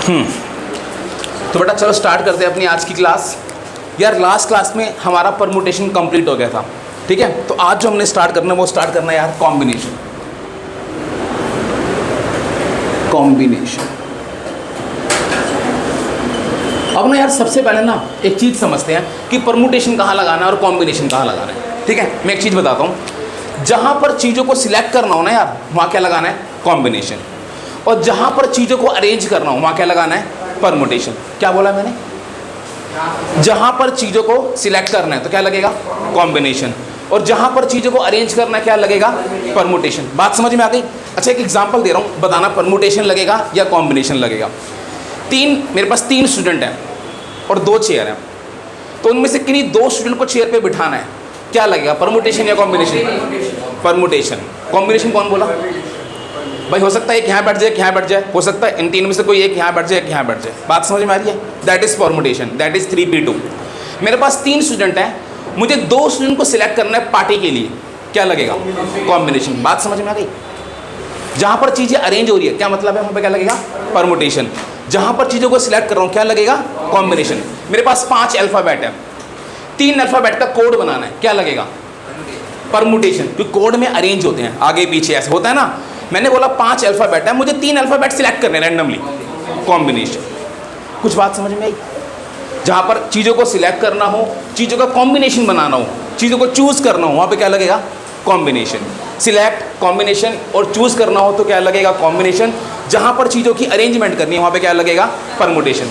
तो बेटा चलो स्टार्ट करते हैं अपनी आज की क्लास। यार लास्ट क्लास में हमारा परमुटेशन कंप्लीट हो गया था, ठीक है। तो आज जो हमने स्टार्ट करना है वो स्टार्ट करना है यार कॉम्बिनेशन। अब ना यार सबसे पहले ना एक चीज़ समझते हैं कि परमुटेशन कहाँ लगाना है और कॉम्बिनेशन कहाँ लगाना है, ठीक है। मैं एक चीज़ बताता हूँ, जहाँ पर चीज़ों को सिलेक्ट करना हो ना यार वहाँ क्या लगाना है, कॉम्बिनेशन। और जहाँ पर चीज़ों को अरेंज करना हो वहाँ क्या लगाना है, परमुटेशन। क्या बोला मैंने, जहाँ पर चीज़ों को सिलेक्ट करना है तो क्या लगेगा, कॉम्बिनेशन। और जहाँ पर चीज़ों को अरेंज करना है क्या लगेगा, परमुटेशन। बात समझ में आ गई। अच्छा एक एग्जांपल दे रहा हूँ, बताना परमुटेशन लगेगा या कॉम्बिनेशन लगेगा। मेरे पास 3 स्टूडेंट हैं और 2 चेयर हैं, तो उनमें से किन्हीं 2 स्टूडेंट को चेयर पे बिठाना है, क्या लगेगा, परमुटेशन या कॉम्बिनेशन। परमुटेशन। कॉम्बिनेशन कौन बोला भाई, हो सकता है एक यहाँ बैठ जाए, एक यहाँ बैठ जाए, हो सकता है इन 3 में से कोई एक यहाँ बैठ जाए, एक यहाँ बैठ जाए। बात समझ में आ रही है, that is permutation, that is 3p2। मेरे पास 3 स्टूडेंट हैं, मुझे 2 स्टूडेंट को सिलेक्ट करना है पार्टी के लिए, क्या लगेगा, कॉम्बिनेशन। बात समझ में आ गई। जहाँ पर चीज़ें अरेंज हो रही है क्या मतलब है, वहाँ पर क्या लगेगा, परमुटेशन। जहाँ पर चीज़ों को सिलेक्ट कर रहा हूँ क्या लगेगा, कॉम्बिनेशन। मेरे पास 5 अल्फ़ाबेट है, 3 अल्फ़ाबेट का कोड बनाना है, क्या लगेगा, परमुटेशन। क्योंकि कोड में अरेंज होते हैं, आगे पीछे ऐसे होता है ना। मैंने बोला 5 अल्फ़ाबेट है, मुझे 3 अल्फ़ाबेट सिलेक्ट करने रैंडमली, कॉम्बिनेशन। कुछ बात समझ में आई। जहाँ पर चीज़ों को सिलेक्ट करना हो, चीज़ों का कॉम्बिनेशन बनाना हो, चीज़ों को चूज़ करना हो, वहाँ पे क्या लगेगा, कॉम्बिनेशन। सिलेक्ट, कॉम्बिनेशन और चूज़ करना हो तो क्या लगेगा, कॉम्बिनेशन। जहाँ पर चीज़ों की अरेंजमेंट करनी है वहाँ पे क्या लगेगा, परमुटेशन।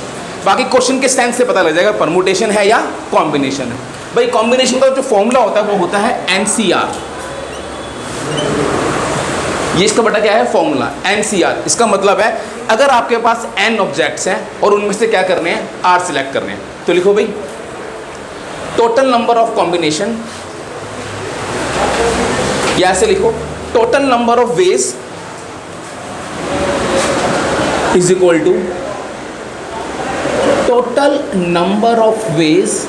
बाकी क्वेश्चन के सेंस से पता लग जाएगा परमुटेशन है या कॉम्बिनेशन है। भाई कॉम्बिनेशन का जो फॉर्मूला होता है वो होता है NCR। ये इसका बटा क्या है, फॉर्मूला NCR। इसका मतलब है अगर आपके पास n ऑब्जेक्ट्स हैं और उनमें से क्या करने हैं, R सिलेक्ट करने हैं, तो लिखो भाई टोटल नंबर ऑफ कॉम्बिनेशन, या ऐसे लिखो total number of ways is equal to total number of ways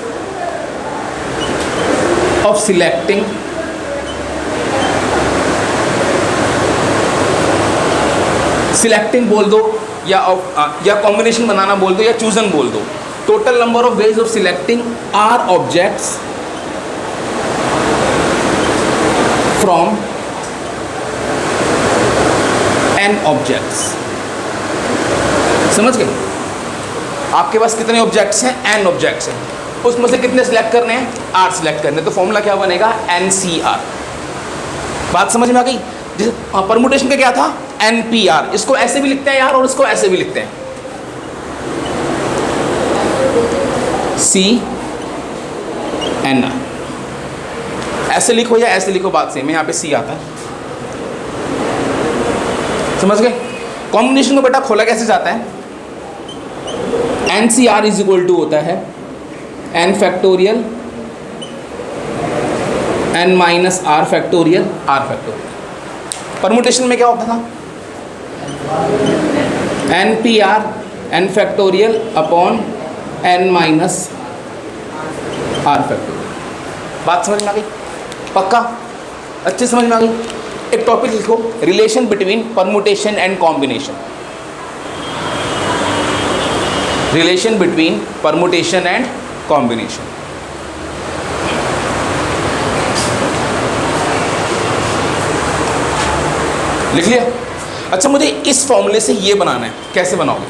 of selecting selecting बोल दो या कॉम्बिनेशन बनाना बोल दो या चूजन बोल दो। Total number of ways of selecting r objects from n objects. समझ गए, आपके पास कितने ऑब्जेक्ट्स हैं, n ऑब्जेक्ट्स हैं, उसमें से कितने सिलेक्ट करने हैं, r सिलेक्ट करने। तो फॉर्मूला क्या बनेगा, NCR। बात समझ में आ गई। जैसे परमुटेशन का क्या था, NPR। इसको ऐसे भी लिखते हैं यार और इसको ऐसे भी लिखते हैं, CNR। ऐसे लिखो या ऐसे लिखो, बात सेम है। यहाँ पे C आता है, समझ गए। कॉम्बिनेशन को बेटा खोला कैसे जाता है, NCR इज इक्वल टू होता है n factorial n minus r factorial r factorial. Permutation में क्या होता था, NPR n factorial upon n minus r factorial. बात समझ में आ गई, पक्का, अच्छे समझ में आ गई। एक टॉपिक लिखो, relation between permutation and combination. Relation between permutation and combination. लिख लिया। अच्छा मुझे इस फॉर्मूले से ये बनाना है, कैसे बनाओगे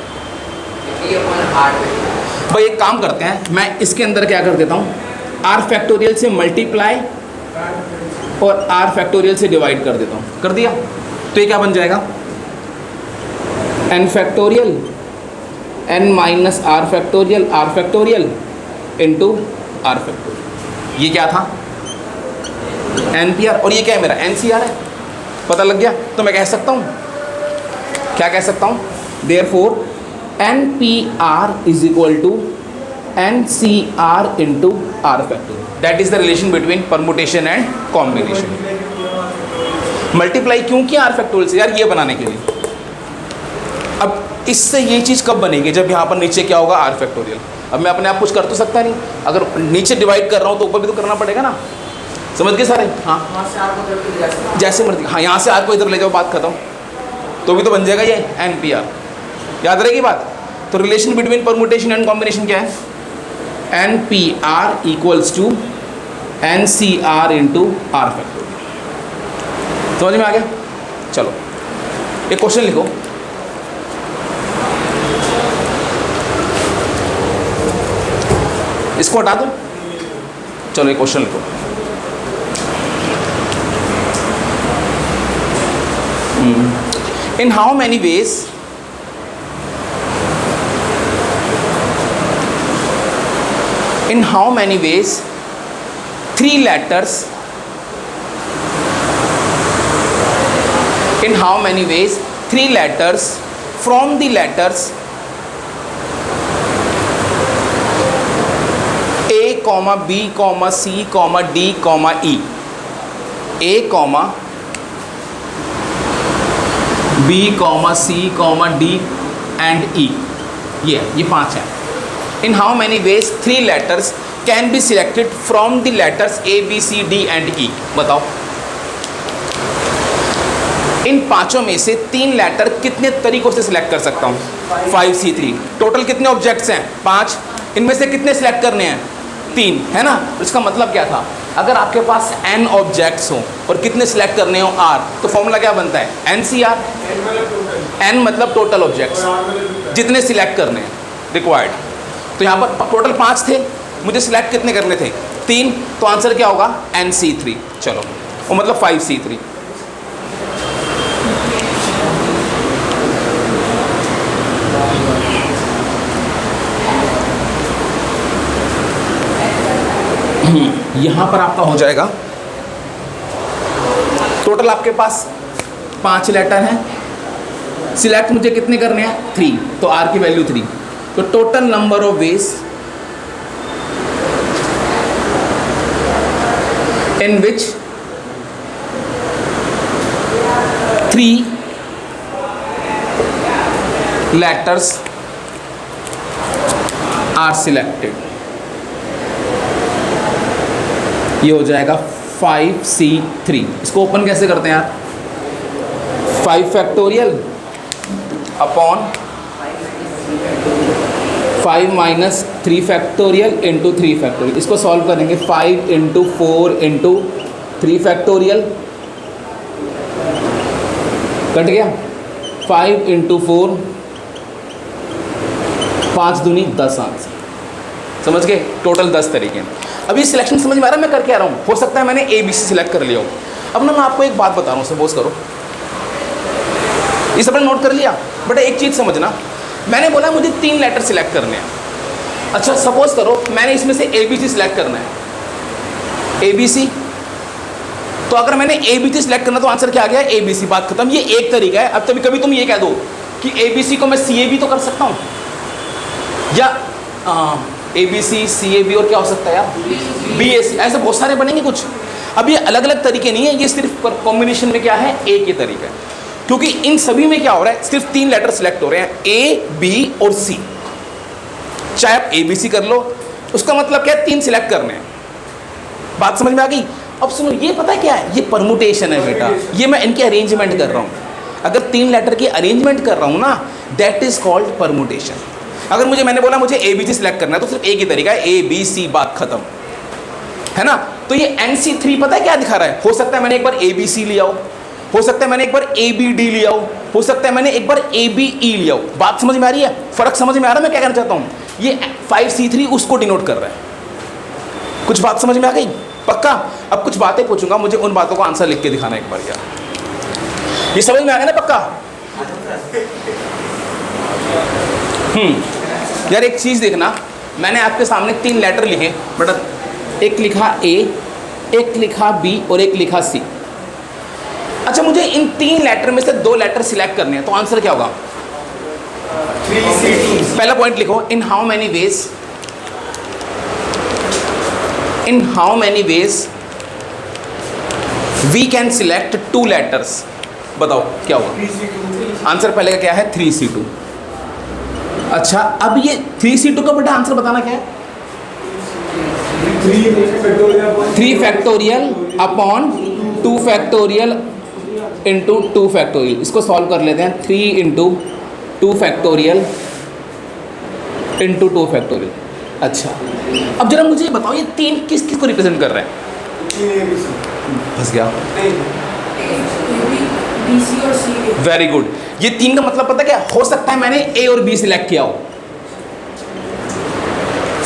भाई, एक काम करते हैं, मैं इसके अंदर क्या कर देता हूँ, r फैक्टोरियल से मल्टीप्लाई और r फैक्टोरियल से डिवाइड कर देता हूँ। कर दिया, तो ये क्या बन जाएगा, n factorial n minus r factorial into r factorial. ये क्या था, NPR, और ये क्या है मेरा, NCR है। पता लग गया। तो मैं कह सकता हूँ, क्या कह सकता हूँ, therefore NPR is equal to NCR into R factorial. That is the relation between permutation and combination. Multiply क्यों किया r फैक्टोरियल से, यार ये बनाने के लिए। अब इससे ये चीज़ कब बनेगी, जब यहाँ पर नीचे क्या होगा, r फैक्टोरियल। अब मैं अपने आप कुछ कर तो सकता नहीं, अगर नीचे डिवाइड कर रहा हूँ तो ऊपर भी तो करना पड़ेगा ना। समझ गए सारे, हाँ जैसे मर्जी, हाँ यहाँ से r को इधर ले जाओ, बात खत्म। तो भी तो बन जाएगा ये NPR। याद रहेगी बात। तो relation between permutation and combination क्या है? N P R equals to N C R into R factorial. समझ में आ गया? चलो एक क्वेश्चन लिखो, इसको हटा दो। चलो एक क्वेश्चन लिखो, in how many veg in how many ways three letters in how many ways three letters from the letters A comma B comma C comma D comma E A comma B comma C comma D and E ये पांच है। In how many ways three letters can be selected from the letters A, B, C, D and E? बताओ। इन पांचों में से तीन letter कितने तरीकों से सिलेक्ट कर सकता हूँ? 5C3। टोटल कितने ऑब्जेक्ट्स हैं? 5। इनमें से कितने सिलेक्ट करने हैं? 3, है ना? इसका मतलब क्या था? अगर आपके पास n ऑब्जेक्ट्स हो और कितने सिलेक्ट करने हो r, तो फॉर्मूला क्या बनता है? NCR। n मतलब टोटल ऑब्जेक्ट्स जितने सिलेक्ट करने हैं रिक्वायर्ड। तो यहाँ पर टोटल 5 थे, मुझे सिलेक्ट कितने करने थे? 3। तो आंसर क्या होगा? NC3। चलो वो मतलब 5C3। यहाँ पर आपका हो जाएगा टोटल आपके पास 5 लेटर हैं, सिलेक्ट मुझे कितने करने हैं? 3। तो R की वैल्यू 3। तो total number of ways in which 3 letters are selected, ये हो जाएगा 5C3। इसको ओपन कैसे करते हैं यार? 5 factorial upon 5 minus 3 factorial into 3 factorial. इसको सॉल्व करेंगे 5 इंटू 4 इंटू 3 फैक्टोरियल, कट गया। 5 इंटू 4, 5 दूनी 10 आंसर। समझ गए? टोटल 10 तरीके हैं। अभी सिलेक्शन समझ में आ रहा है मैं कर क्या रहा हूँ? हो सकता है मैंने ABC सिलेक्ट कर लिया हो। अब ना मैं आपको एक बात बता रहा हूँ, सपोज करो, ये सब नोट कर लिया, बट एक चीज़ समझना, मैंने बोला मुझे 3 लेटर सिलेक्ट करने हैं। अच्छा सपोज करो मैंने इसमें से ABC सिलेक्ट करना है, ABC। तो अगर मैंने ABC सिलेक्ट करना तो आंसर क्या आ गया? ABC। बात खत्म। ये एक तरीका है। अब कभी कभी तुम ये कह दो कि ABC को मैं CAB तो कर सकता हूँ, या ABC CAB और क्या हो सकता है यार? BAC। ऐसे बहुत सारे बनेंगे कुछ। अब ये अलग अलग तरीके नहीं है, ये सिर्फ कॉम्बिनेशन में क्या है? एक ही तरीका है। क्योंकि इन सभी में क्या हो रहा है? सिर्फ 3 लेटर सिलेक्ट हो रहे हैं, A, B और C। चाहे आप ABC कर लो, उसका मतलब क्या है? 3 सिलेक्ट करने हैं। बात समझ में आ गई? अब सुनो, ये पता है क्या है? ये परमुटेशन है बेटा, ये मैं इनकी अरेंजमेंट कर रहा हूँ। अगर 3 लेटर की अरेंजमेंट कर रहा हूँ ना, दैट इज कॉल्ड परमुटेशन। अगर मैंने बोला मुझे ABC सिलेक्ट करना है तो सिर्फ एक ही तरीका है, ABC, बात खत्म, है ना? तो ये NC3 पता है क्या दिखा रहा है? हो सकता है मैंने एक बार ABC लिया हो सकता है मैंने एक बार ABD लिया हो सकता है मैंने एक बार ABE लिया हो। बात समझ में आ रही है? फर्क समझ में आ रहा है मैं क्या कहना चाहता हूँ? ये 5C3 उसको डिनोट कर रहा है। कुछ बात समझ में आ गई? पक्का? अब कुछ बातें पूछूंगा, मुझे उन बातों को आंसर लिख के दिखाना एक बार यार। ये समझ में आ गया ना? पक्का? यार एक चीज़ देखना, मैंने आपके सामने 3 लेटर लिखे, बट एक लिखा A, एक लिखा B और एक लिखा C। अच्छा मुझे इन 3 लेटर में से 2 लेटर सिलेक्ट करने हैं, तो आंसर क्या होगा? 3C2। पहला पॉइंट लिखो, in how many ways we can select 2 letters. बताओ क्या होगा? आंसर पहले का क्या है? 3C2। अच्छा अब ये 3C2 का बेटा आंसर बताना क्या है? 3 factorial upon 2 factorial into 2 factorial. इसको सॉल्व कर लेते हैं। 3 इंटू 2 फैक्टोरियल इंटू 2 फैक्टोरियल। अच्छा, अब जरा मुझे बताओ ये 3 किस किस को रिप्रेजेंट कर रहे हैं? फंस गया। Very good. ये 3 का मतलब पता क्या हो सकता है? मैंने ए और बी सिलेक्ट किया हो,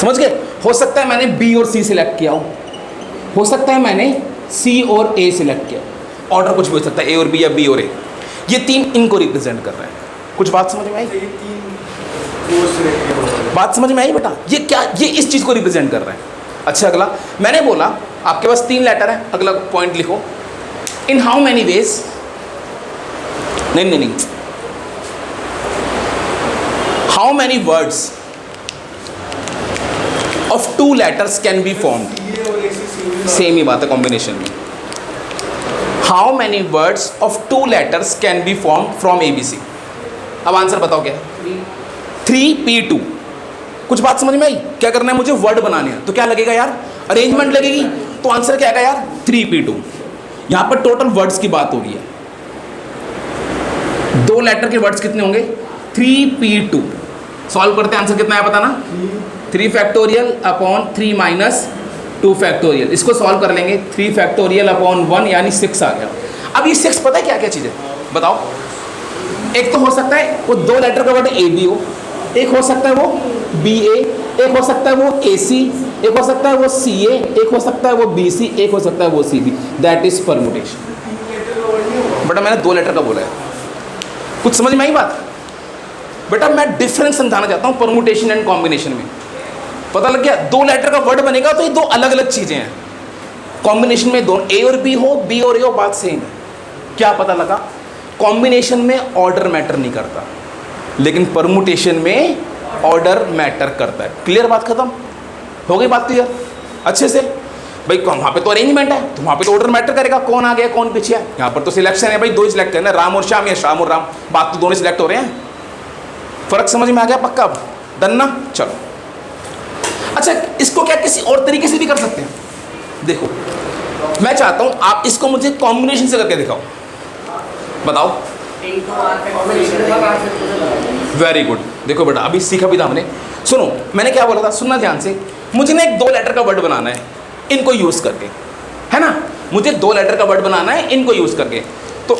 समझ गए? हो सकता है मैंने बी और सी सिलेक्ट किया हो सकता है मैंने सी और ए सिलेक्ट किया। ऑर्डर कुछ भी हो सकता है, ए और बी या बी और ए। ये 3 इनको रिप्रेजेंट कर रहे हैं। कुछ बात समझ में आई? बात समझ में आई बेटा? ये क्या, ये इस चीज़ को रिप्रेजेंट कर रहे हैं। अच्छा, अगला मैंने बोला आपके पास 3 लेटर है। अगला पॉइंट लिखो, इन हाउ मैनी वेज, नहीं, how many words of 2 letters can be formed. Same ही बात है कॉम्बिनेशन में। How many words of 2 letters can be formed from ABC। अब आंसर बताओ क्या? 3P2। कुछ बात समझ में आई? क्या करना है मुझे? वर्ड बनाने हैं। तो क्या लगेगा यार? अरेंजमेंट लगेगी। तो आंसर क्या आएगा यार? 3P2। यहां पर टोटल वर्ड्स की बात हो रही है। 2 लेटर के वर्ड्स कितने होंगे? 3P2। सॉल्व करते हैं, आंसर कितना है बताना? 3 फैक्टोरियल अपॉन 3 माइनस 2 फैक्टोरियल। इसको सॉल्व कर लेंगे, 3 फैक्टोरियल अपॉन 1 यानी 6 आ गया। अब ये 6 पता है क्या क्या चीज़ है बताओ? एक तो हो सकता है वो 2 लेटर का वर्ड AB हो, एक हो सकता है वो BA, एक हो सकता है वो AC, एक हो सकता है वो CA, एक हो सकता है वो BC, एक हो सकता है वो CB। That is permutation. बेटा मैंने 2 लेटर का बोला है। कुछ समझ में आई बात? बेटा मैं डिफरेंस समझाना चाहता हूँ परमुटेशन एंड कॉम्बिनेशन में। पता लग गया? 2 लेटर का वर्ड बनेगा तो ये 2 अलग अलग चीज़ें हैं। कॉम्बिनेशन में दोनों A और B हो, B और A हो, बात सेम है। क्या पता लगा? कॉम्बिनेशन में ऑर्डर मैटर नहीं करता, लेकिन परमुटेशन में ऑर्डर मैटर करता है। क्लियर? बात खत्म हो गई? बात क्लियर अच्छे से? भाई वहाँ पे तो अरेंजमेंट है, तो वहाँ पे तो ऑर्डर मैटर करेगा, कौन आगे है कौन पीछे है। यहाँ पर तो सिलेक्शन है भाई, 2 ही सिलेक्ट करना है, राम और श्याम या श्याम और राम। बात तो दोनों सिलेक्ट हो रहे हैं। फर्क समझ में आ गया? पक्का डन ना? चलो अच्छा, इसको क्या किसी और तरीके से भी कर सकते हैं? देखो मैं चाहता हूँ आप इसको मुझे कॉम्बिनेशन से करके दिखाओ। बताओ। Very good. देखो बेटा अभी सीखा भी था हमने। सुनो मैंने क्या बोला था, सुनना ध्यान से। मुझे ना एक 2 लेटर का वर्ड बनाना है इनको यूज़ करके, है ना? मुझे 2 लेटर का वर्ड बनाना है इनको यूज़ करके। तो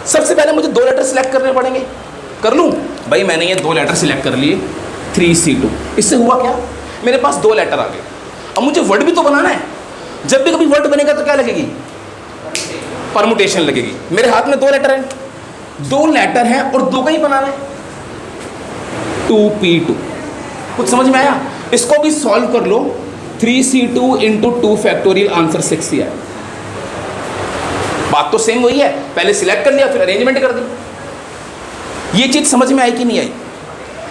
सबसे पहले मुझे 2 लेटर सिलेक्ट करने पड़ेंगे। कर लूँ? भाई मैंने ये 2 लेटर सिलेक्ट कर लिए, 3C2। इससे हुआ क्या? मेरे पास 2 लेटर आ गए। अब मुझे वर्ड भी तो बनाना है। जब भी कभी वर्ड बनेगा तो क्या लगेगी? परमुटेशन लगेगी। मेरे हाथ में 2 लेटर हैं, 2 लेटर हैं और 2 का ही बनाना है। 2P2। कुछ समझ में आया? इसको भी सॉल्व कर लो। 3C2 इंटू 2 फैक्टोरियल, आंसर 6 ही है। बात तो सेम वही है, पहले सिलेक्ट कर लिया फिर अरेंजमेंट कर दी। ये चीज़ समझ में आई कि नहीं आई?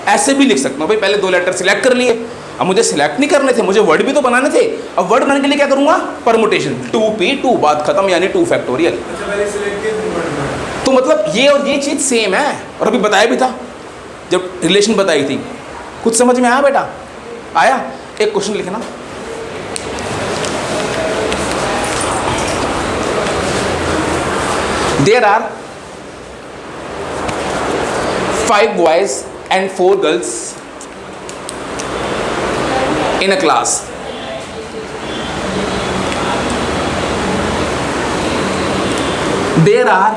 ऐसे भी लिख सकता हूँ भाई, पहले 2 लेटर सिलेक्ट कर लिए, अब मुझे सिलेक्ट नहीं करने थे, मुझे वर्ड भी तो बनाने थे। अब वर्ड बनाने के लिए क्या करूँगा? परमुटेशन। 2P2, बात खत्म, यानी 2 फैक्टोरियल। तो मतलब ये और ये चीज़ सेम है, और अभी बताया भी था जब रिलेशन बताई थी। कुछ समझ में आया बेटा? आया? एक क्वेश्चन लिखना। There are 5 boys and 4 girls in a class. There are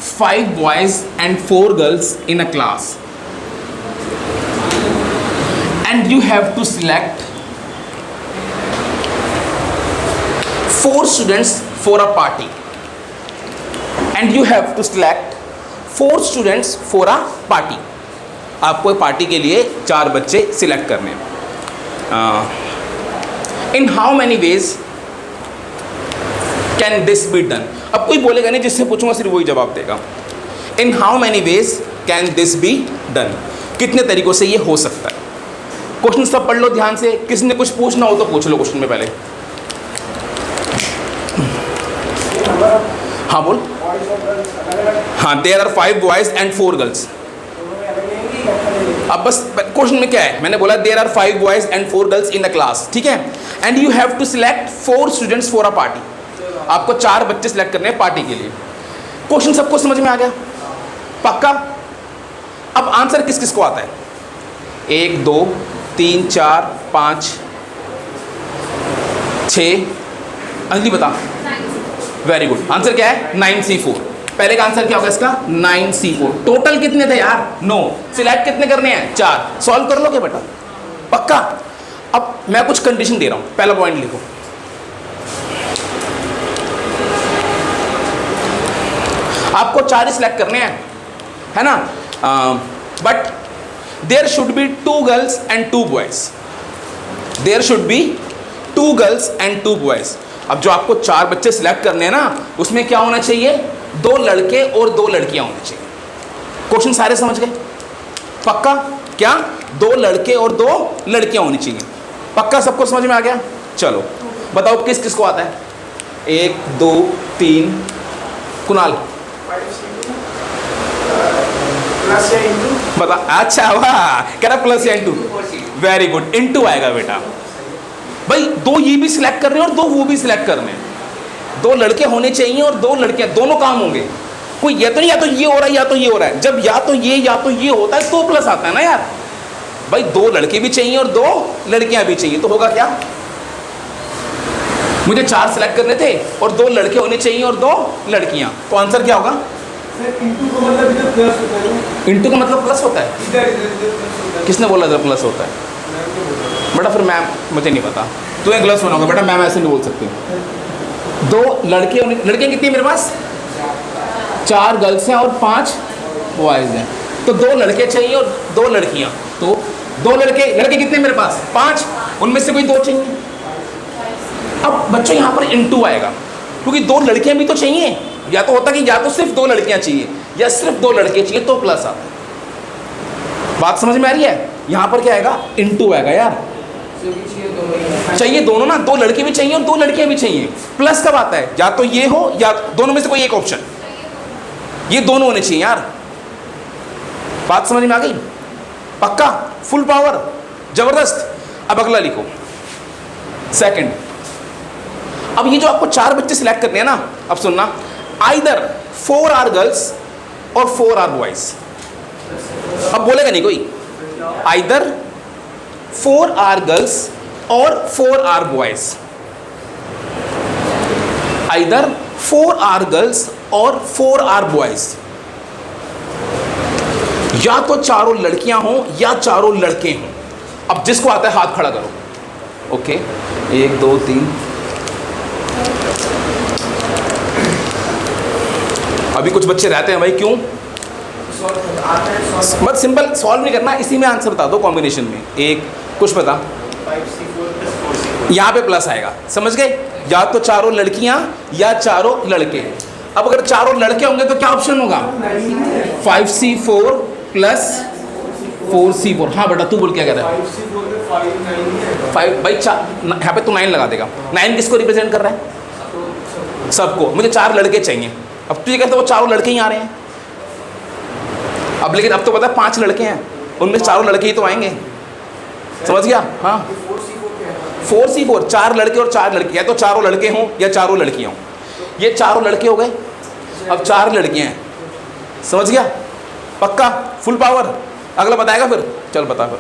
5 boys and 4 girls in a class, and you have to select 4 students for a party, and you have to select 4 students for a party. आपको party के लिए 4 बच्चे select करने हैं। इन how many veg can this be done? अब कोई बोलेगा नहीं, जिससे पूछूंगा सिर्फ वही जवाब देगा। इन how many veg can this be done? कितने तरीकों से ये हो सकता है? क्वेश्चन सब पढ़ लो ध्यान से। किसी ने कुछ पूछना हो तो पूछ लो क्वेश्चन में पहले। हाँ बोल। हाँ, there are 5 boys and 4 girls. अब बस क्वेश्चन में क्या है, मैंने बोला there are 5 boys and 4 girls in the class, ठीक है। And you have to select 4 students for a party. आपको 4 बच्चे सिलेक्ट करने हैं पार्टी के लिए। क्वेश्चन सबको समझ में आ गया? पक्का? अब आंसर किस किस को आता है? 1 2 3 4 5 6। अंजलि बता। वेरी गुड, आंसर क्या है? 9C4। पहले का आंसर क्या होगा इसका? 9C4। टोटल कितने थे यार? 9। सिलेक्ट कितने करने हैं? 4। सॉल्व कर लोगे बेटा? पक्का? अब मैं कुछ कंडीशन दे रहा हूं, पहला पॉइंट लिखो। आपको 4 सिलेक्ट करने हैं, है ना? But there should be 2 girls and 2 boys. There should be 2 girls and 2 boys. अब जो आपको 4 बच्चे सिलेक्ट करने हैं ना, उसमें क्या होना चाहिए? 2 लड़के और 2 लड़कियां होनी चाहिए। क्वेश्चन सारे समझ गए? पक्का? क्या? 2 लड़के और 2 लड़कियां होनी चाहिए। पक्का? सबको समझ में आ गया? चलो बताओ किस किस को आता है? 1 2 3। कुणाल बता। अच्छा वाह, कह रहा प्लस या इंटू। वेरी गुड, इंटू आएगा बेटा। भाई 2 ये भी सिलेक्ट कर रहे हैं और 2 वो भी सिलेक्ट कर रहे हैं। 2 लड़के होने चाहिए और 2 लड़कियां, दोनों काम होंगे। कोई ये तो नहीं या तो ये हो रहा है या तो ये हो रहा है। जब या तो ये होता है तो प्लस आता है ना यार। भाई 2 लड़के भी चाहिए और 2 लड़कियां भी चाहिए, तो होगा क्या? मुझे 4 सिलेक्ट करने थे और 2 लड़के होने चाहिए और 2 लड़कियां, तो आंसर क्या होगा? इंटू का मतलब इधर प्लस होता है। इंटू का मतलब प्लस होता है? इधर किसने बोला इधर प्लस होता है? बेटा फिर मैम मुझे नहीं पता, तुम्हें ग्लस होना होगा बेटा, मैम ऐसे नहीं बोल सकती। 2 लड़के होने, लड़कियां कितनी है मेरे पास? 4 गर्ल्स हैं और 5 बॉयज हैं, तो 2 लड़के चाहिए और 2 लड़कियां। तो 2 लड़के कितने मेरे पास? 5। उनमें से कोई 2 चाहिए। अब बच्चों यहाँ पर इंटू आएगा, क्योंकि 2 लड़कियां भी तो चाहिए। या तो होता कि या तो सिर्फ 2 लड़कियां चाहिए या सिर्फ 2 लड़के चाहिए, तो प्लस आता है। बात समझ में आ रही है? यहाँ पर क्या आएगा? इंटू आएगा यार। चाहिए दोनों ना, 2 लड़के भी चाहिए और 2 लड़कियां भी चाहिए। प्लस कब आता है? या तो ये हो या दोनों में से कोई एक ऑप्शन, ये दोनों होने चाहिए यार। बात समझ में आ गई? पक्का? फुल पावर, जबरदस्त। अब अगला लिखो, सेकंड। अब ये जो आपको 4 बच्चे सिलेक्ट करने हैं ना, अब सुनना, आइदर 4 आर गर्ल्स और 4 आर बॉयज। अब बोलेगा नहीं कोई। आइदर 4 आर गर्ल्स और 4 are boys. Either 4 are girls और 4 आर बॉयज। या तो चारों लड़कियां हों या चारों लड़के हों। अब जिसको आता है हाथ खड़ा करो। ओके, 1 2 3। अभी कुछ बच्चे रहते हैं भाई, क्यों? बस सिंपल सॉल्व नहीं करना, इसी में आंसर बता दो कॉम्बिनेशन में। एक कुछ बता, यहाँ पे प्लस आएगा, समझ गए? या तो चारों लड़कियां या चारों लड़के। अब अगर चारों लड़के होंगे तो क्या ऑप्शन होगा? 5C4 plus 4C4। हाँ बेटा तू बोल, क्या कह रहा है? 5 भाई यहाँ पे तो 9 लगा देगा। 9 किसको रिप्रेजेंट कर रहा है? सबको। मुझे 4 लड़के चाहिए। अब तुझे कहते वो चारों लड़के ही आ रहे हैं। अब लेकिन अब तो पता है 5 लड़के हैं, उनमें चारों लड़के ही तो आएंगे। समझ गया? हाँ, 4C4, 4 लड़के और 4 लड़की, या तो चारों लड़के हों या चारों लड़कियां हों। ये चारों लड़के हो गए, अब 4 लड़कियां हैं। समझ गया? पक्का? Full power? अगला बताएगा फिर? चल बता फिर।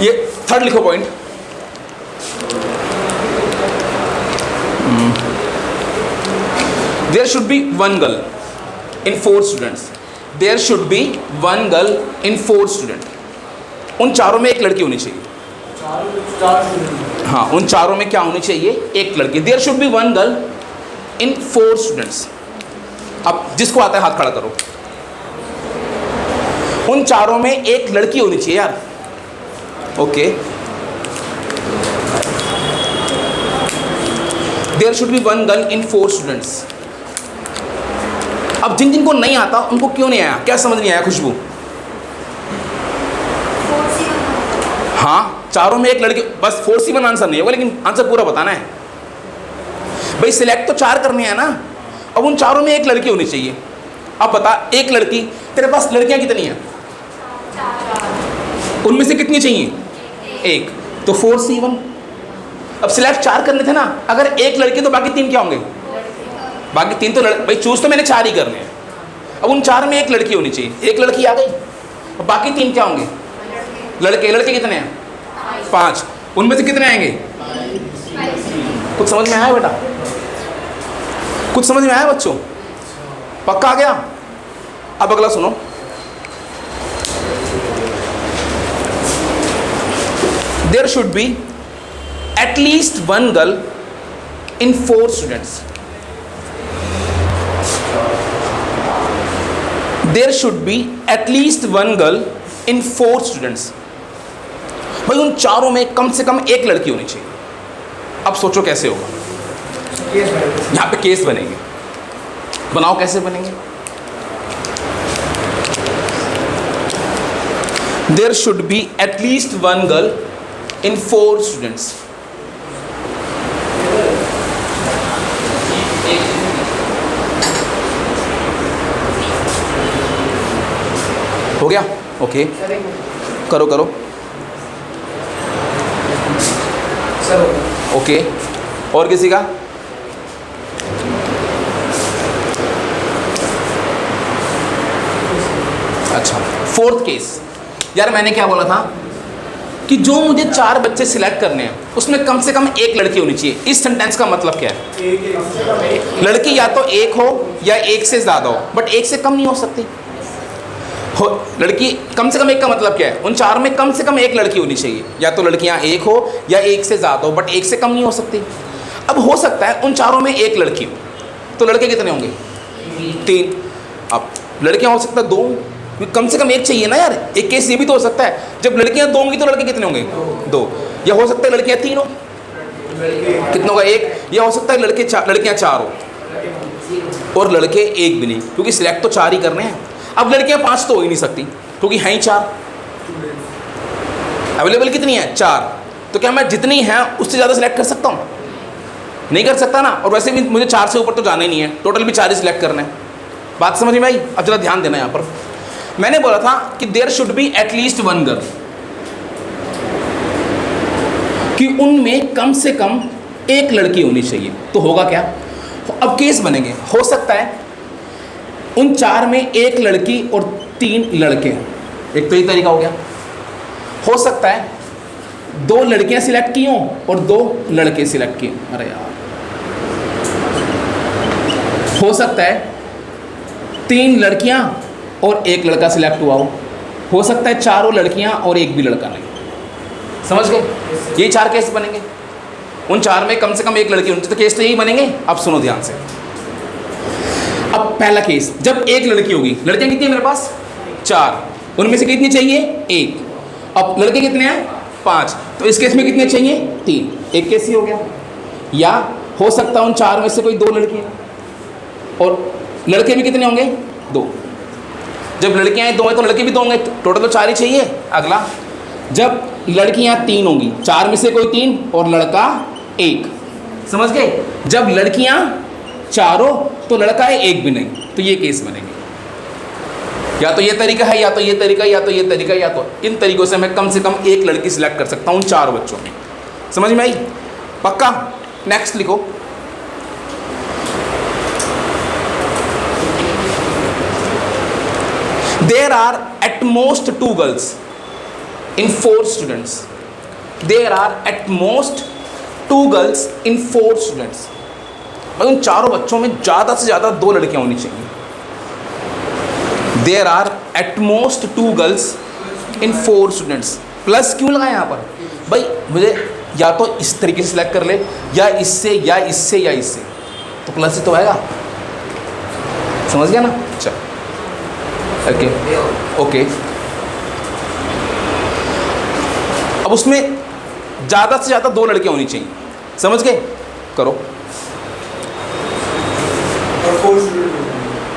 ये थर्ड लिखो point. There should be 1 girl in 4 students. There should be 1 girl in 4 student. उन चारों में एक लड़की होनी चाहिए। हाँ, उन चारों में क्या होनी चाहिए? एक लड़की। There should be 1 girl in 4 students. अब जिसको आता है हाथ खड़ा करो। उन चारों में एक लड़की होनी चाहिए यार। Okay, there should be 1 girl in 4 students. अब जिन जिनको नहीं आता उनको क्यों नहीं आया? क्या समझ नहीं आया खुशबू? हाँ, चारों में एक लड़की, बस 4C1 आंसर नहीं होगा, लेकिन आंसर पूरा बताना है भाई। सिलेक्ट तो 4 करने हैं ना, अब उन चारों में एक लड़की होनी चाहिए। अब बता, एक लड़की, तेरे पास लड़कियां कितनी हैं? उनमें से कितनी चाहिए? एक, तो 4C1। अब सिलेक्ट 4 करने थे ना, अगर एक लड़की तो बाकी 3 क्या होंगे? बाकी 3 तो भाई चूज तो मैंने 4 ही करने हैं। अब उन 4 में एक लड़की होनी चाहिए, एक लड़की आ गई, अब बाकी 3 क्या होंगे? लड़के लड़के कितने हैं? 5। उनमें से कितने आएंगे? कुछ समझ में आया बेटा? कुछ समझ में आया बच्चों? पक्का आ गया? अब अगला सुनो। There should be at least 1 girl in 4 students. There should be at least 1 girl in 4 students. भाई उन चारों में कम से कम एक लड़की होनी चाहिए। अब सोचो कैसे होगा? यहाँ पे केस बनेंगे। बनाओ कैसे बनेंगे? There should be at least 1 girl in 4 students. हो गया? ओके, करो करो। ओके, और किसी का? अच्छा, 4th केस। यार मैंने क्या बोला था कि जो मुझे 4 बच्चे सिलेक्ट करने हैं उसमें कम से कम एक लड़की होनी चाहिए। इस सेंटेंस का मतलब क्या है? लड़की या तो एक हो या एक से ज़्यादा हो, बट एक से कम नहीं हो सकती। हो लड़की कम से कम एक का मतलब क्या है? उन 4 में कम से कम एक लड़की होनी चाहिए। या तो लड़कियां एक हो या एक से ज़्यादा हो, बट एक से कम नहीं हो सकती। अब हो सकता है उन 4 में एक लड़की हो, तो लड़के कितने होंगे? 3। अब लड़कियां हो सकता है 2, कम से कम एक चाहिए ना यार। एक केस ये भी तो हो सकता है जब लड़कियां 2 होंगी तो लड़के कितने होंगे? 2। या हो सकता है लड़कियां 3 हो, कितनों होगा? 1। या हो सकता है लड़कियां 4 हो और लड़के 1 भी नहीं, क्योंकि सिलेक्ट तो 4 ही करने हैं। अब लड़कियां 5 तो हो ही नहीं सकती क्योंकि हैं ही 4। अवेलेबल कितनी है? 4। तो क्या मैं जितनी हैं उससे ज़्यादा सिलेक्ट कर सकता हूँ? नहीं कर सकता ना। और वैसे भी मुझे 4 से ऊपर तो जाना ही नहीं है, टोटल भी 4 ही सिलेक्ट करना है। बात समझ में आई? अब जरा ध्यान देना यहाँ पर। मैंने बोला था कि there should be at least 1 girl, कि उनमें कम से कम एक लड़की होनी चाहिए। तो होगा क्या? अब केस बनेंगे। हो सकता है उन 4 में एक लड़की और 3 लड़के। एक तो ये तरीका हो गया। हो सकता है 2 लड़कियां सिलेक्ट की हों और 2 लड़के सिलेक्ट किए। अरे यार, हो सकता है 3 लड़कियां और 1 लड़का सिलेक्ट हुआ हो सकता है 4 लड़कियां और 1 भी लड़का नहीं। समझ गए? यही 4 केस बनेंगे। उन 4 में कम से कम एक लड़की होनी चाहिए, तो केस तो यही बनेंगे। अब सुनो ध्यान से। अब पहला केस, जब एक लड़की होगी। लड़कियां कितनी है मेरे पास? 4। उनमें से कितनी चाहिए? 1। अब लड़के कितने हैं? 5। तो इस केस में कितने चाहिए? 3। एक केस ही हो गया। या हो सकता है उन 4 में से कोई 2 लड़की हैं और लड़के भी कितने होंगे? 2। जब लड़कियां 2 हैं तो लड़के भी 2 होंगे, टोटल तो 4 ही चाहिए। अगला, जब लड़कियां 3 होंगी, 4 में से कोई 3 और लड़का 1। समझ गए? जब लड़कियां 4 हो तो लड़का है 1 भी नहीं, तो ये केस बनेंगे। या तो ये तरीका है, या तो ये तरीका, या तो ये तरीका, या तो इन तरीकों से मैं कम से कम एक लड़की सिलेक्ट कर सकता हूँ 4 बच्चों में। समझ में आई? पक्का? नेक्स्ट लिखो। There are at most 2 girls in 4 students. There are at most 2 girls in 4 students. उन 4 बच्चों में ज़्यादा से ज़्यादा 2 लड़कियां होनी चाहिए। There are at most 2 girls in 4 students. Plus क्यों लगाया यहाँ पर? भाई मुझे या तो इस तरीके से सिलेक्ट कर ले, या इससे, या इससे, या इससे, तो प्लस ही तो आएगा। समझ गया ना? अच्छा, ओके ओके। अब उसमें ज़्यादा से ज़्यादा 2 लड़कियां होनी चाहिए। समझ गए? करो।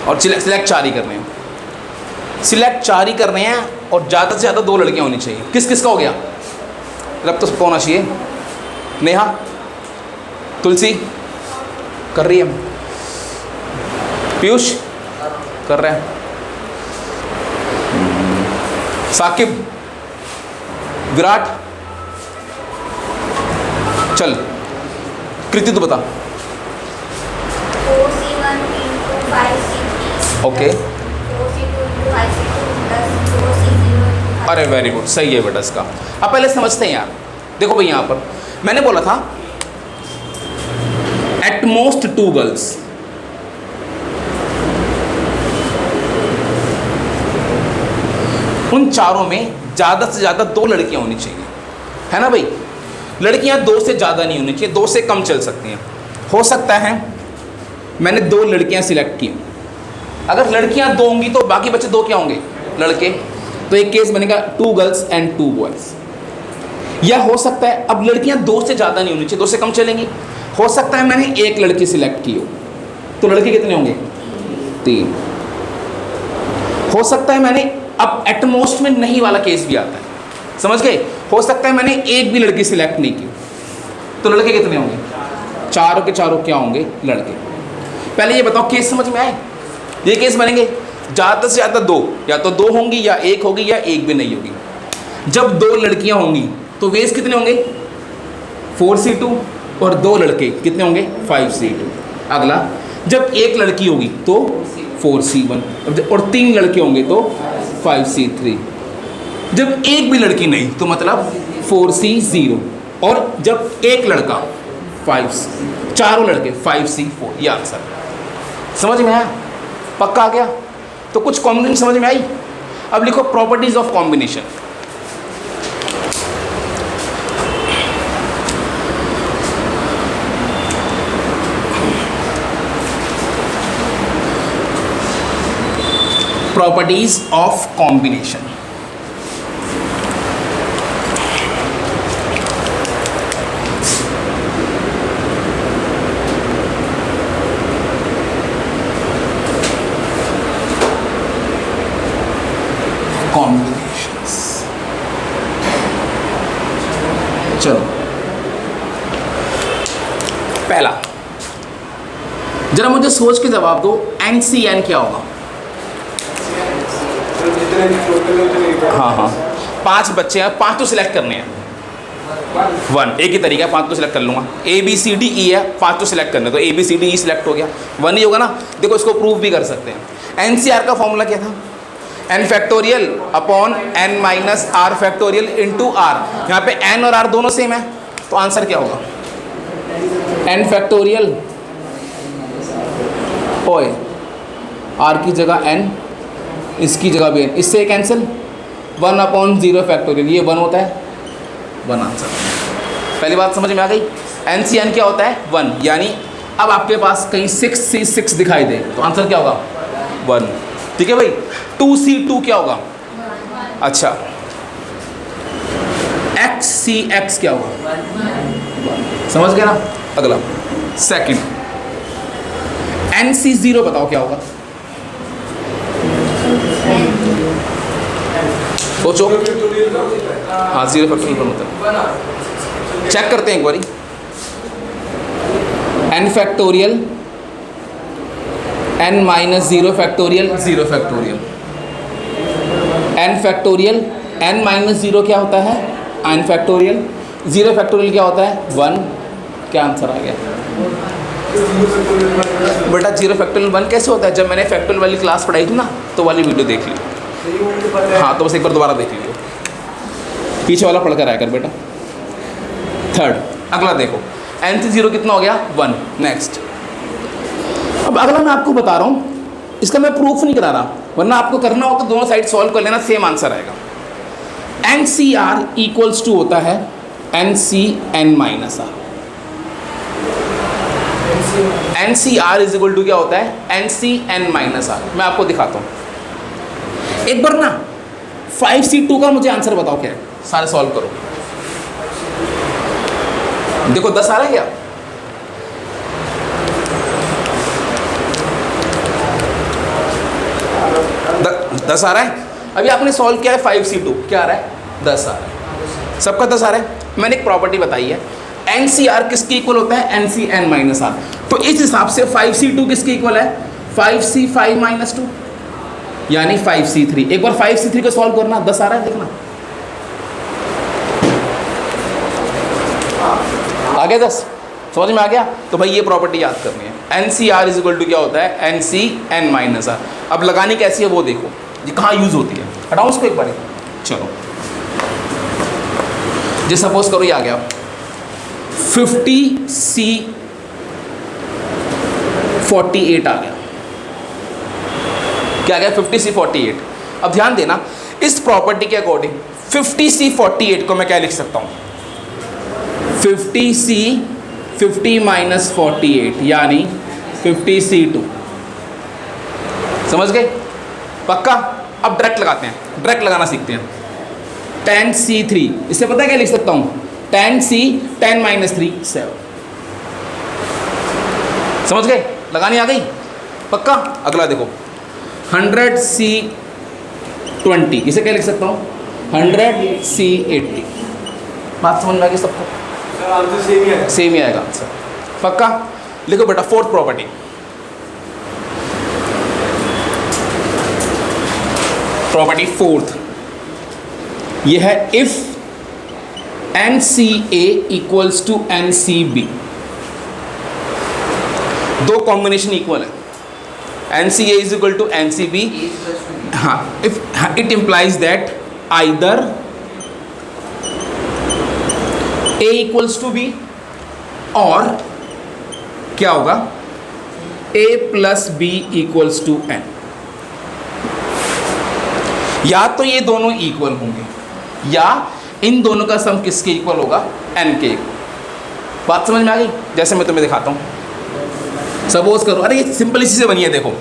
और सिलेक्ट 4 ही करने हैं। सिलेक्ट 4 ही करने हैं और ज़्यादा से ज़्यादा 2 लड़कियां होनी चाहिए। किस किस का हो गया? रब तो सबको होना चाहिए। नेहा, तुलसी कर रही है, पीयूष कर रहे हैं, साकिब, विराट, चल कृति तू बता। ओके, अरे वेरी गुड, सही है बेटा इसका। अब पहले समझते हैं यार। देखो भाई यहाँ पर मैंने बोला था एट मोस्ट 2 गर्ल्स, उन चारों में ज़्यादा से ज़्यादा 2 लड़कियां होनी चाहिए, है ना भाई। लड़कियां 2 से ज़्यादा नहीं होनी चाहिए, 2 से कम चल सकती हैं। हो सकता है मैंने 2 लड़कियां सिलेक्ट की, अगर लड़कियां 2 होंगी तो बाकी बच्चे 2 क्या होंगे, लड़के। तो एक केस बनेगा 2 गर्ल्स एंड 2 बॉयज़। या हो सकता है अब लड़कियां 2 से ज़्यादा नहीं होनी चाहिए, 2 से कम चलेंगी। हो सकता है मैंने 1 लड़की सिलेक्ट की हो, तो लड़के कितने होंगे, 3। हो सकता है मैंने, अब एटमोस्ट में नहीं वाला केस भी आता है, समझ गए। हो सकता है मैंने 1 भी लड़की सिलेक्ट नहीं की, तो लड़के कितने होंगे, चारों के चारों क्या होंगे, लड़के। पहले ये बताओ केस समझ में आए। ये केस बनेंगे ज़्यादा से ज़्यादा 2, या तो 2 होंगी या 1 होगी या 1 भी नहीं होगी। जब 2 लड़कियां होंगी तो वेज कितने होंगे, 4c2, और 2 लड़के कितने होंगे, 5c2। अगला, जब 1 लड़की होगी तो 4c1, और 3 लड़के होंगे तो 5c3। जब 1 भी लड़की नहीं तो मतलब 4c0, और जब 1 लड़का 5, चारों लड़के 5c4। ये आंसर समझ में आया, पक्का आ गया। तो कुछ कॉम्बिनेशन समझ में आई। अब लिखो properties of combination. Properties of combination. Combinations, चलो पहला, जरा मुझे सोच के जवाब दो, NCN क्या होगा। हाँ हाँ, 5 बच्चे हैं, 5 तो सिलेक्ट करने हैं। 1 एक ही तरीका है, 5 तो सिलेक्ट कर लूँगा। ABCDE है, 5 तो सिलेक्ट करने, तो ABCDE सिलेक्ट हो गया, 1 ही होगा ना। देखो इसको प्रूव भी कर सकते हैं। NCR का फॉर्मूला क्या था, n factorial upon n minus r factorial into r। यहाँ पे n और r दोनों सेम है, तो आंसर क्या होगा, n फैक्टोरियल, ओए r की जगह n, इसकी जगह भी n, इससे कैंसिल, 1 अपॉन 0 फैक्टोरियल, ये 1 होता है, 1 आंसर। पहली बात समझ में आ गई। NCN क्या होता है, 1। यानी अब आपके पास कहीं 6C6 दिखाई दे तो आंसर क्या होगा, 1। ठीक है भाई। 2C2 क्या होगा, अच्छा XCX क्या होगा, समझ गए ना। अगला सेकंड, NC0 बताओ क्या होगा, सोचो। हाँ, 0 फैक्टोरियल होता है, चेक करते हैं एक बारी। n factorial n minus 0 factorial 0 factorial, n factorial n minus 0 क्या होता है, n फैक्टोरियल, 0 फैक्टोरियल क्या होता है, 1। क्या आंसर आ गया बेटा, 0 फैक्टोरियल 1 कैसे होता है। जब मैंने फैक्टोरियल वाली क्लास पढ़ाई थी ना, तो वाली वीडियो देख ली। हाँ, तो बस एक बार दोबारा देख लीजिए, पीछे वाला पढ़ कर आया कर बेटा। थर्ड, अगला देखो, NC0 कितना हो गया, 1। नेक्स्ट, अब अगला मैं आपको बता रहा हूँ, इसका मैं प्रूफ नहीं करा रहा, वरना आपको करना हो तो दोनों साइड सॉल्व कर लेना, सेम आंसर आएगा। NCR इक्वल्स टू होता है NCN minus R। NCR is equal to क्या होता है, NCN माइनस R। मैं आपको दिखाता हूँ एक बार ना। 5C2 का मुझे आंसर बताओ क्या है, सारे सॉल्व करो। देखो 10 आ रहा है क्या, दस आ रहा है। अभी आपने सॉल्व किया है 5C2, क्या आ रहा है, 10 आ रहा है। सबका 10 आ रहा है। मैंने एक प्रॉपर्टी बताई है, NCR किसके इक्वल होता है, NCN माइनस R। तो इस हिसाब से 5C2 किसके इक्वल है, 5C5 माइनस 2, यानी 5C3। एक बार 5C3 को सॉल्व करना, 10 आ रहा है, देखना आ गया 10, समझ में आ गया। तो भाई ये प्रॉपर्टी याद करनी है, NCR इज इक्वल टू क्या होता है, NCN माइनस R। अब लगानी कैसी है वो देखो, ये कहाँ यूज़ होती है, हटाओ उसको एक बार। चलो जो सपोज करो ये आ गया 50C48 आ गया। क्या आ गया? 50C48। अब ध्यान देना, इस प्रॉपर्टी के अकॉर्डिंग 50C48 को मैं क्या लिख सकता हूं? 50C 50 माइनस 48 यानी 50C2। समझ गए? पक्का? अब डायरेक्ट लगाते हैं, डायरेक्ट लगाना सीखते हैं। 10C3, इससे पता है क्या लिख सकता हूं? 10C 10 minus 3 7। समझ गए? लगानी आ गई? पक्का? अगला देखो 100C20, इसे क्या लिख सकता हूं? 100C80। बात समझ में आ गई सबको? सर आंसर सेम ही है। सेम ही आएगा आंसर। पक्का? लिखो बेटा फोर्थ प्रॉपर्टी। प्रॉपर्टी फोर्थ ये है if NCA equals to NCB, दो कॉम्बिनेशन इक्वल है, NCA is equal to NCB, हाँ, if it implies that either A equals to B और क्या होगा? A plus B equals to N। या तो ये दोनों इक्वल होंगे या इन दोनों का सम किसके इक्वल होगा? N के। बात समझ में आ गई? जैसे मैं तुम्हें दिखाता हूँ, सपोज करो, अरे ये सिंपल इसी से बनी है, देखो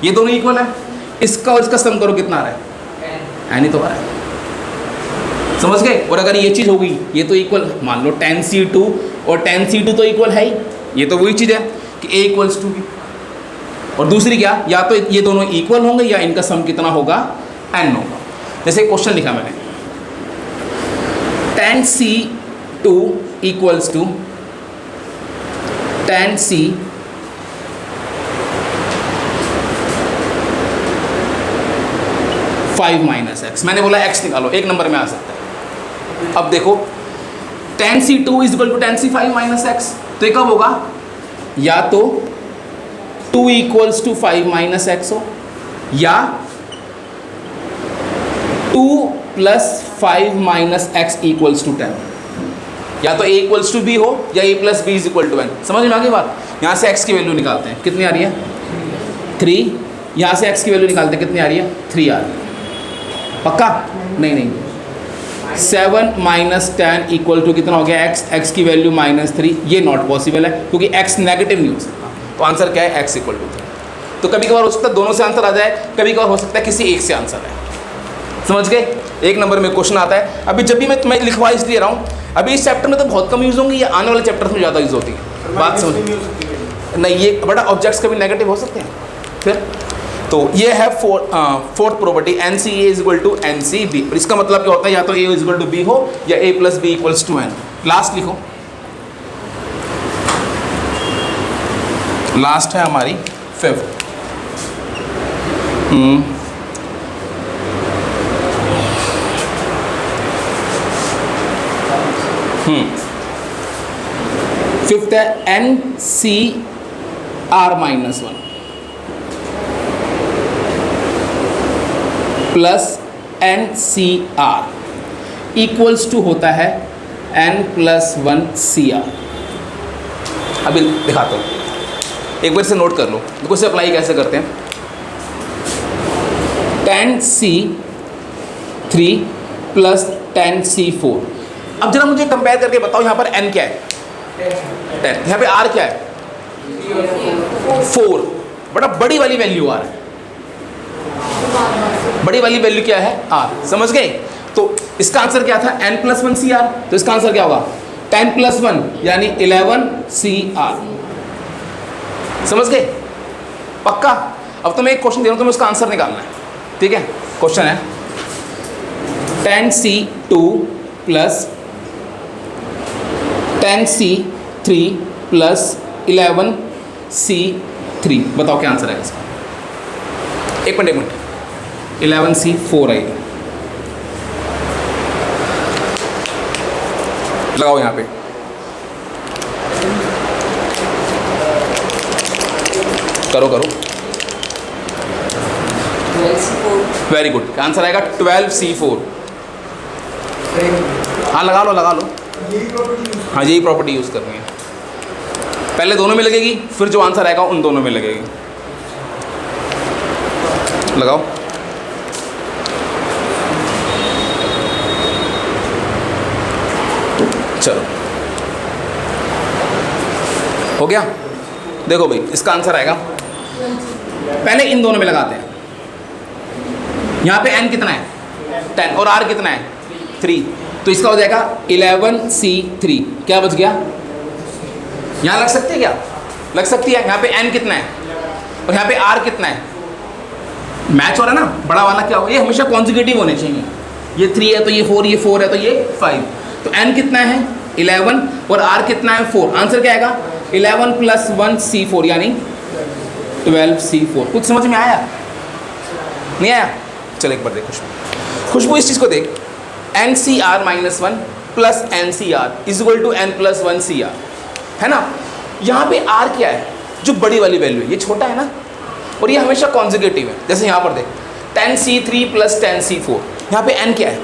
ये दोनों इक्वल है, इसका और इसका सम करो, कितना आ रहा है? N ही तो आ रहा है। समझ गए? और अगर ये चीज़ होगी, ये तो इक्वल, मान लो 10C2 और 10C2 तो इक्वल है ही, ये तो वही चीज़ है कि A इक्वल्स टू B। और दूसरी क्या? या तो ये दोनों इक्वल होंगे या इनका सम कितना होगा? N होगा। जैसे क्वेश्चन लिखा मैंने 10C2 equals to 10C5 minus x। मैंने बोला x निकालो, एक नंबर में आ सकता है। अब देखो 10C2 is equal to 10C5 minus x, तो ये कब होगा? या तो 2 इक्वल्स टू 5 माइनस x हो या 2 plus 5 minus x equals to 10। या तो a इक्वल्स टू b हो या a plus b is equal to n। समझ में आ गई बात? यहाँ से x की वैल्यू निकालते हैं, कितनी आ रही है? 3। यहाँ से x की वैल्यू निकालते हैं, कितनी आ रही है? 3 आ रही है। पक्का? नहीं, 7 माइनस 10 इक्वल टू कितना हो गया? x की वैल्यू -3। ये नॉट पॉसिबल है क्योंकि x नेगेटिव नहीं हो सकता। तो आंसर क्या है? x equal to 3। तो कभी कभार हो सकता है दोनों से आंसर आ जाए, कभी कभार हो सकता है किसी एक से आंसर आए। समझ गए? एक नंबर में क्वेश्चन आता है। अभी जब भी मैं तुम्हें लिखवा इसलिए रहा हूँ, अभी इस चैप्टर में तो बहुत कम यूज़ होंगी, या आने वाले चैप्टर में ज़्यादा यूज़ होती है। बात समझ नहीं, ये बड़ा ऑब्जेक्ट्स कभी नेगेटिव हो सकते हैं फिर। तो ये है fourth property NCA is equal to NCB। और इसका मतलब क्या होता है? या तो A is equal to B हो या A plus B equals to N। Last लिखो, लास्ट है हमारी फिफ्थ। फिफ्थ है NCR minus 1 plus NCR equals to होता है N प्लस 1 CR। अभी दिखाता हूँ, एक बार से नोट कर लो, देखो इसे अप्लाई कैसे करते हैं। 10C3 plus 10C4। अब जरा मुझे कंपेयर करके बताओ, यहाँ पर n क्या है? 10। यहाँ पे r क्या है? 4। बड़ा बड़ी वाली वैल्यू r है। बड़ी वाली वैल्यू क्या है? r। समझ गए? तो इसका आंसर क्या था? n plus 1 CR। तो इसका आंसर क्या होगा? 10 प्लस 1 यानी 11 CR। समझ गए? पक्का? अब तो मैं एक क्वेश्चन दे रहा हूँ, तुम्हें उसका आंसर निकालना है। ठीक है? क्वेश्चन है 10C2 plus 10C3 plus 11C3। बताओ क्या आंसर है इसका? एक मिनट 11C4 आएगा। लगाओ यहाँ पे। करो वेरी गुड। आंसर आएगा 12C4। हाँ लगा लो लगा लो। यही प्रॉपर्टी हाँ यही प्रॉपर्टी यूज़ करनी है। पहले दोनों में लगेगी, फिर जो आंसर आएगा उन दोनों में लगेगी। लगाओ। चलो हो गया। देखो भाई इसका आंसर आएगा, पहले इन दोनों में लगाते हैं। यहाँ पे n कितना है 10 और r कितना है 3, तो इसका हो जाएगा 11C3। क्या बच गया? यहाँ लग सकती है क्या? लग सकती है। यहाँ पे n कितना है और यहाँ पे r कितना है? मैच हो रहा है ना। बड़ा वाला क्या हो, ये हमेशा कॉन्जिक्यूटिव होने चाहिए। ये 3 है तो ये 4, ये 4 है तो ये 5। तो n कितना है 11 और r कितना है 4। आंसर क्या आएगा 11 + 1C4 यानी 12C4। कुछ समझ में आया? नहीं आया? चल एक बार देख खुशबू इस चीज़ को देख। NCR - 1 + NCR = n + 1CR है ना। यहाँ पे r क्या है? जो बड़ी वाली वैल्यू है, ये छोटा है ना, और ये हमेशा कॉन्जिक्यूटिव है। जैसे यहाँ पर देख 10C3 + 10C4, यहाँ पे n क्या है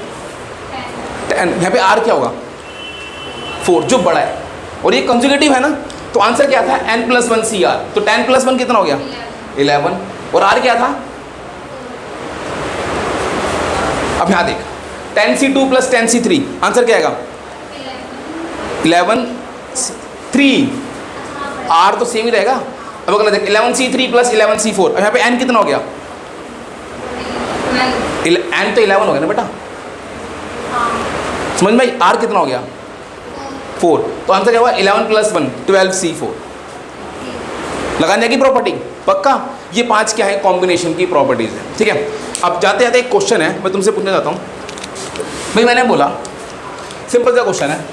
10, यहाँ पे r क्या होगा 4 जो बड़ा है, और ये कॉन्जिक्यूटिव है ना। तो आंसर क्या था n + 1CR। तो 10 + 1 कितना हो गया 11, और r क्या था? अब यहाँ देख 10C2 + 10C3, आंसर क्या आएगा 11 3, r तो सेम ही रहेगा। अब अगला देख 11C3 + 11C4, अब यहाँ पे n कितना हो गया n तो 11 हो गया ना बेटा, समझ में? r कितना हो गया 4, तो आंसर क्या हुआ 11 + 1 12C4। लगाने की प्रॉपर्टी पक्का। ये 5 क्या है कॉम्बिनेशन की प्रॉपर्टीज है। ठीक है, अब जाते जाते एक क्वेश्चन है, मैं तुमसे पूछना चाहता हूँ भाई। मैंने बोला सिंपल सा क्वेश्चन है,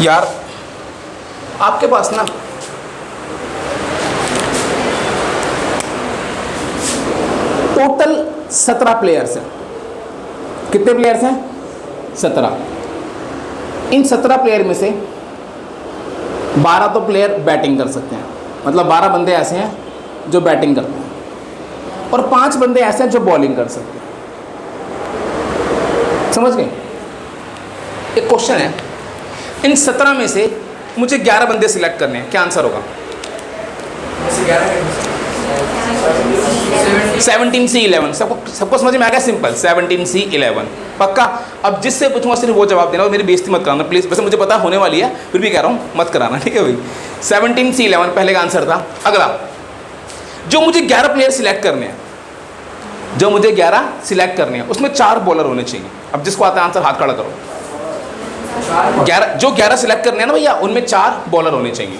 यार आपके पास ना टोटल 17 प्लेयर्स हैं। कितने प्लेयर्स हैं 17। इन 17 प्लेयर में से 12 तो प्लेयर बैटिंग कर सकते हैं, मतलब 12 बंदे ऐसे हैं जो बैटिंग करते हैं, और 5 बंदे ऐसे हैं जो बॉलिंग कर सकते हैं। समझ गए? एक क्वेश्चन है, इन 17 में से मुझे 11 बंदे सिलेक्ट करने हैं, क्या आंसर होगा 17C11। सबको समझ में आ गया? सिंपल 17C11 पक्का। अब जिससे पूछूंगा सिर्फ वो जवाब देना, और मेरी बेइज्जती मत कराना प्लीज़। वैसे मुझे पता होने वाली है, फिर भी कह रहा हूँ मत कराना, ठीक है भाई। 17C11 पहले का आंसर था। अगला, जो मुझे 11 प्लेयर सिलेक्ट करने हैं, जो मुझे 11 सिलेक्ट करने हैं, उसमें 4 बॉलर होने चाहिए। अब जिसको आता है आंसर हाथ खड़ा करो। 11 सिलेक्ट करने हैं ना भैया, उनमें 4 बॉलर होने चाहिए।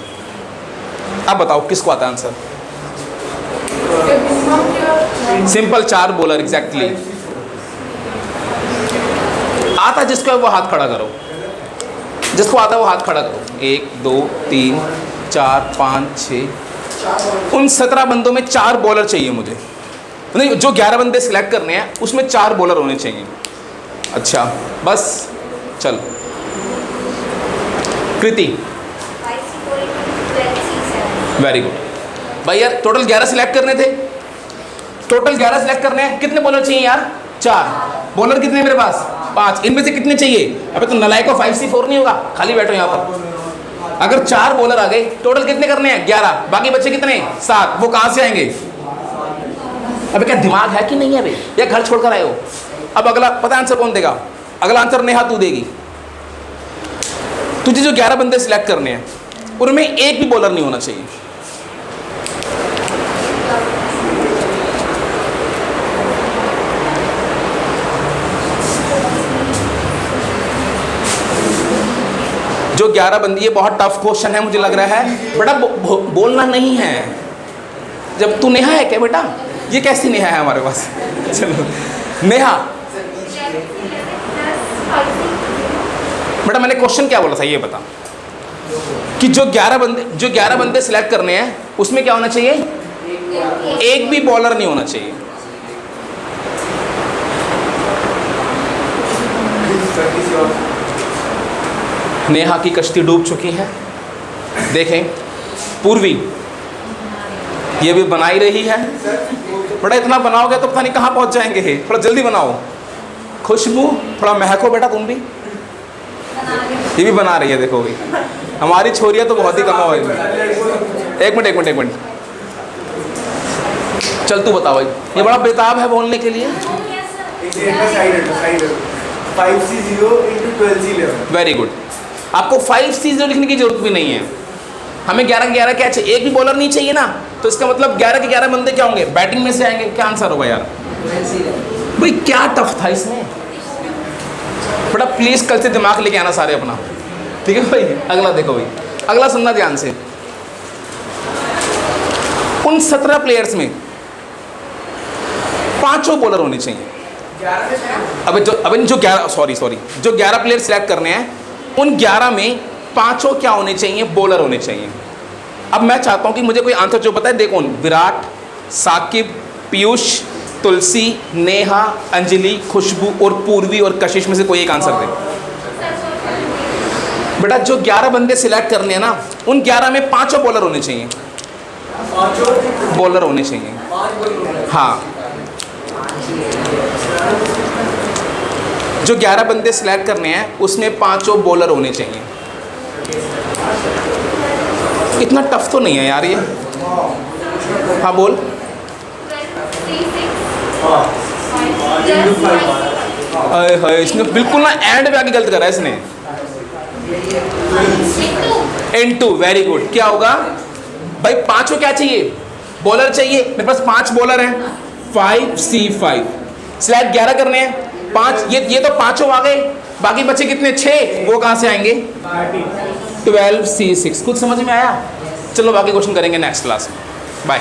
अब बताओ किसको आता है आंसर? सिंपल 4 बॉलर एग्जैक्टली आता। जिसको है वो हाथ खड़ा करो, जिसको आता है वो हाथ खड़ा करो। 1 2 3 4 5 6, उन 17 बंदों में 4 बॉलर चाहिए मुझे। नहीं, जो 11 बंदे सिलेक्ट करने हैं उसमें 4 बॉलर होने चाहिए। अच्छा बस चल कृति, वेरी गुड भाई। यार टोटल 11 सिलेक्ट करने थे, टोटल 11 सिलेक्ट करने हैं। कितने बॉलर चाहिए यार 4। बॉलर कितने हैं मेरे पास 5। इनमें से कितने चाहिए? अबे तो नलायक को 5C4 नहीं होगा, खाली बैठो यहाँ पर। अगर 4 बॉलर आ गए, टोटल कितने करने हैं 11, बाकी बच्चे कितने 7। वो कहाँ से आएंगे? अबे क्या दिमाग है कि नहीं है भाई, या घर छोड़कर आए हो? अब अगला पता आंसर कौन देगा? अगला आंसर नेहा तू देगी। तुझे जो 11 बंदे सिलेक्ट करने हैं उनमें एक भी बॉलर नहीं होना चाहिए। जो 11 बंदी, ये बहुत टफ क्वेश्चन है मुझे लग रहा है बेटा। बोलना नहीं है। जब तू नेहा है क्या बेटा? ये कैसी नेहा है हमारे पास? चलो नेहा बेटा, मैंने क्वेश्चन क्या बोला था ये बता। कि जो 11 बंदे सिलेक्ट करने हैं उसमें क्या होना चाहिए? एक भी बॉलर नहीं होना चाहिए। नेहा की कश्ती डूब चुकी है। देखें पूर्वी ये भी बना ही रही है। बेटा इतना बनाओगे तो पता नहीं कहाँ पहुँच जाएंगे। ये थोड़ा जल्दी बनाओ। खुशबू थोड़ा महको बेटा तुम भी। ये भी बना रही है देखो भाई। हमारी छोरियाँ तो बहुत ही कमा हुई। एक मिनट चल तू बता भाई। ये बड़ा बेताब है बोलने के लिए। 5C0 into 12C11। Very good. आपको 5C0 लिखने की जरूरत भी नहीं है। हमें 11 क्या चाहिए? एक भी बॉलर नहीं चाहिए ना, तो इसका मतलब 11 के 11 बंदे क्या होंगे? बैटिंग में से आएंगे। क्या आंसर होगा यार? भाई क्या टफ था इसमें। बड़ा प्लीज कल से दिमाग लेके आना सारे अपना, ठीक है भाई। अगला देखो भाई, अगला सुनना ध्यान से। उन 17 प्लेयर्स में 5 बॉलर होने चाहिए। जो 11 प्लेयर सिलेक्ट करने हैं, उन 11 में 5 क्या होने चाहिए? बॉलर होने चाहिए। अब मैं चाहता हूं कि मुझे कोई आंसर जो पता है, देखो विराट, साकिब, पीयूष, तुलसी, नेहा, अंजलि, खुशबू और पूर्वी और कशिश में से कोई एक आंसर दे। बेटा जो 11 बंदे सिलेक्ट करने हैं ना, उन 11 में 5 बॉलर होने चाहिए। बॉलर होने चाहिए, हाँ। जो 11 बंदे सिलेक्ट करने हैं उसमें 5 बॉलर होने चाहिए। इतना टफ तो नहीं है यार ये। हाँ बोल। अरे हाय, इसने बिल्कुल ना एंड पे आके गलत करा है इसने। N2, very good. क्या होगा भाई? 5 क्या चाहिए? बॉलर चाहिए। मेरे पास 5 बॉलर हैं। 5C5 सिलेक्ट 11 करने हैं। 5 ये तो 5 आ गए। बाकी बचे कितने? 6। वो कहाँ से आएंगे? 12C6। कुछ समझ में आया? चलो बाकी क्वेश्चन करेंगे नेक्स्ट क्लास में। बाय।